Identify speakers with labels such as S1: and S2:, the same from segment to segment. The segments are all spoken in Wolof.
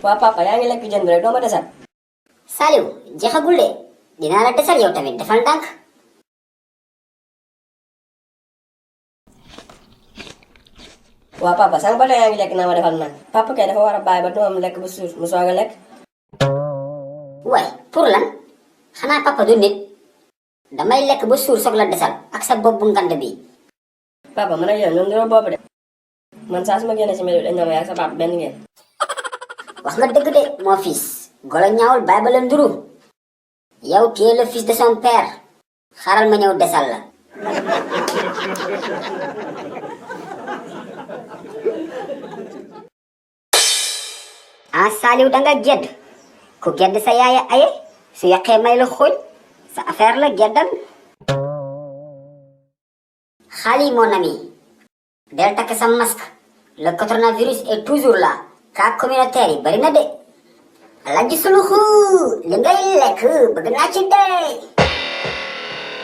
S1: Waa papa yaa ngi lekk jën bi rek doo ma desal.
S2: Saliou jeexagul de dinaa la desal yow tamit defal ndànk.
S1: Waa papa sànq ba tey yaa ngi lekk naa ma defal nag papa kay dafa war a bàyyi ba doom lekk ba suur mu soog a lekk.
S2: waay pour lan xanaa papa du nit damay lekk ba suur soog la desal ak sa bopp bu ngand bi.
S1: Papa man ak yow ñoom dina bopp de man saa su ma génnee si mbir bi dañ ne ma yaa sa papa benn ngeen.
S2: wax nga dëgg de mon fils golo ñaawul bàyyi ba la nduru yow tu es le fils de son père xaaral ma ñëw desal la. ah Saliou danga gedd ku gedd sa yaaya aye su yaqee may la xooñ sa affaire la geddal. Khali mon ami del takk sa masque le coronavirus est toujours là cas communautaire yi bari na de. Alaaji Suluxu li ngay lekk bëgg naa ci dee.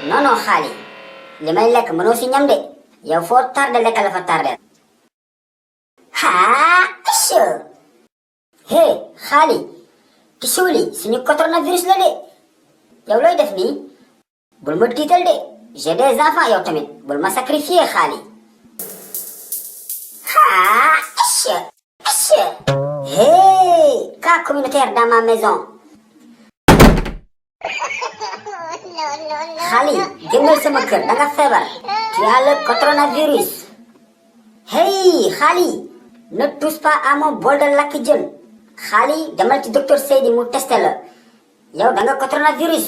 S2: non non Khali li may lekk mënoo si ñam de yow foo tardé lekk la fa tardé. haa asho hey Khali tisuli suñu coronavirus la de yow looy def nii bul ma tiital de j'ai des enfants yow tamit bul ma sacrifier Khali. haa asho asho hey cas communautaire dans ma maison. Khali génnal sama kër danga feebar tu as le coronavirus. hey Khali ne touche pas à mon bol de lakk jën. Khali demal ci docteur Seydi mu testé la yow danga coronavirus.